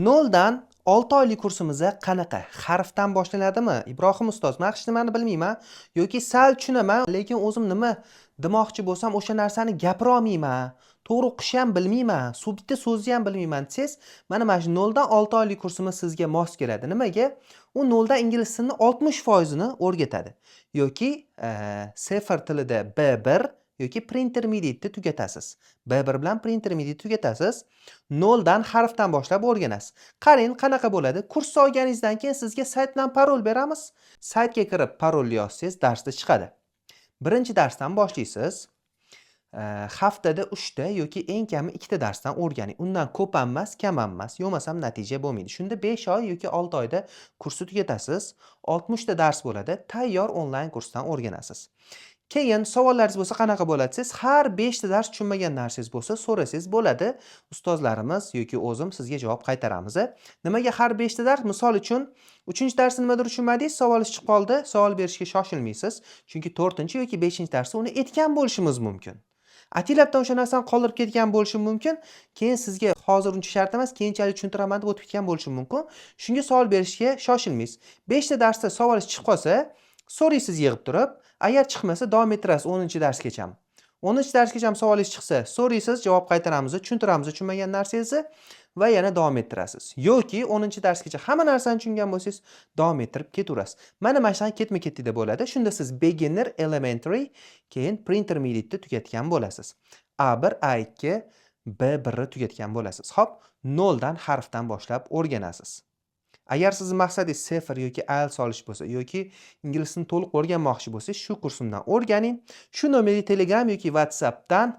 0dan 6 oylik kursimiz qanaqa? Harfdan boshlanadimi? Ibrohim ustoz, men hech nimani bilmayman yoki sal tushunaman, lekin o'zim nima demoqchi bo'lsam o'sha narsani gapira olmayman. To'g'ri o'qishni ham bilmayman, bitta so'zni ham bilmayman desangiz, mana shu 0dan 6 oylik kursimiz sizga mos keladi. Nimaga? U 0dan ingliz tilini 60% ni o'rgatadi. Yoki sifr tilida B1 yoki pre-intermediate tugatasiz. B1 bilan pre-intermediate tugatasiz. 0dan harfdan boshlab o'rganasiz. Qarang, qanaqa bo'ladi? Kurs olganingizdan keyin sizga sayt bilan parol beramiz. Saytga kirib parol yozsangiz darsda chiqadi. Birinchi darsdan boshlaysiz. Haftada 3 ta yoki eng kami 2 ta darsdan o'rganing. Undan ko'p ham emas, kam ham emas. Yo'masam natija bo'lmaydi. Shunda 5 oy yoki 6 oyda kursni tugatasiz. 60 ta dars bo'ladi. Tayyor onlayn kursdan o'rganasiz. Keyin savollaringiz bo'lsa qanaqa bo'ladi desiz, har 5 ta dars tushunmagan narsangiz bo'lsa so'rasangiz bo'ladi. Ustozlarimiz yoki o'zim sizga javob qaytaramiz. Nimaga har 5 ta dars? Misol uchun 3-darsni nimadir tushunmadingiz, savolingiz chiqib qoldi, savol berishga shoshilmaysiz. Chunki 4 yoki 5-darsda uni aytgan bo'lishimiz mumkin. Atilabdan o'sha narsani qoldirib ketgan bo'lishi mumkin. Keyin sizga hozir uncha shart emas, keyinchalik tushuntiraman deb o'tib ketgan bo'lishi mumkin. Shunga savol berishga shoshilmaysiz. 5 ta darsda savolingiz chiqib qolsa, so'raysiz yig'ib turib, agar chiqmasa davom ettirasiz 10-darsgacha. 10-darsgacha savolingiz chiqsa, so'raysiz, javob qaytaramiz, tushuntiramiz tushunmagan narsangizni va yana davom ettirasiz. Yoki 10-darsgacha hamma narsani tushungan bo'lsangiz, davom ettirib ketaverasiz. Mana shunday ketma-ketlikda bo'ladi. Shunda siz beginner, elementary, keyin pre-intermediate tugatgan bo'lasiz. A1, A2, B1 ni tugatgan bo'lasiz. Xo'p, 0dan harfdan boshlab o'rganasiz. Agar sizning maqsadingiz sifr yoki IELTS olish bo'lsa yoki ingliz tilini to'liq o'rganmoqchi bo'lsangiz, shu kursimdan o'rganing. Shu nomerga Telegram yoki WhatsAppdan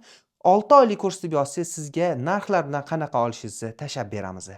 6 oylik kurs deb yozsangiz, sizga narxlar bilan qanaqa olishingizni tashab beramiz.